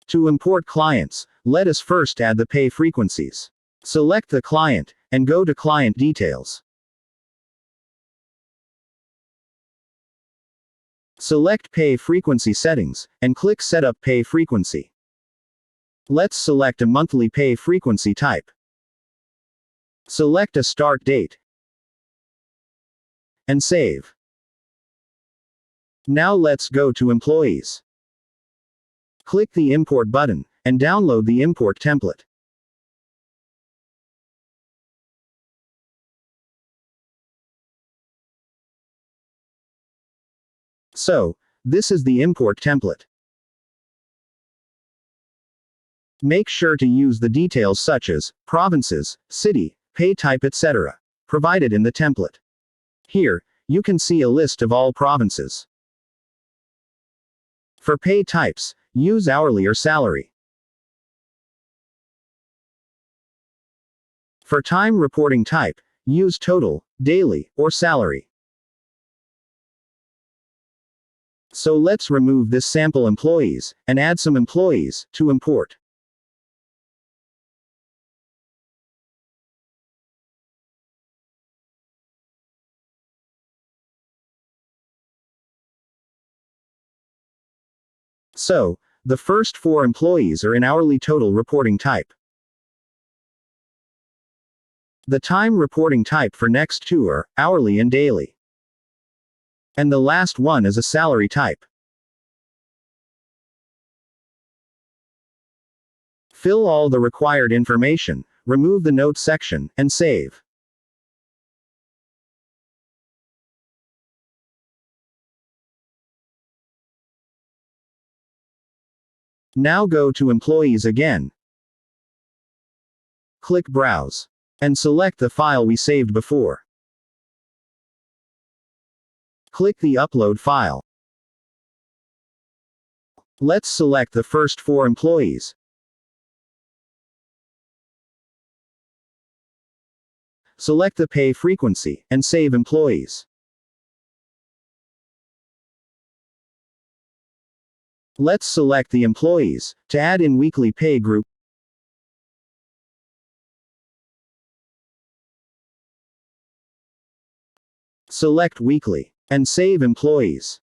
To import clients, let us first add the pay frequencies. Select the client, and go to Client Details. Select Pay Frequency Settings, and click Setup Pay Frequency. Let's select a monthly pay frequency type. Select a start date. And save. Now let's go to Employees. Click the Import button, and download the import template. So, this is the import template. Make sure to use the details such as provinces, city, pay type, etc. provided in the template. Here, you can see a list of all provinces. For pay types, use hourly or salary. For time reporting type, use total, daily, or salary. So let's remove this sample employees, and add some employees, to import. So, the first 4 employees are in hourly total reporting type. The time reporting type for next 2 are hourly and daily. And the last one is a salary type. Fill all the required information, remove the note section, and save. Now go to Employees again. Click Browse. And select the file we saved before. Click the Upload file. Let's select the first 4 employees. Select the pay frequency, and save employees. Let's select the employees, to add in weekly pay group. Select weekly, and save employees.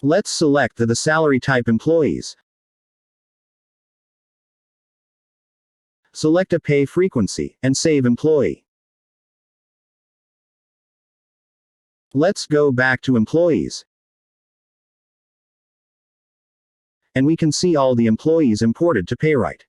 Let's select the salary type employees. Select a pay frequency, and save employee. Let's go back to employees. And we can see all the employees imported to Payrite.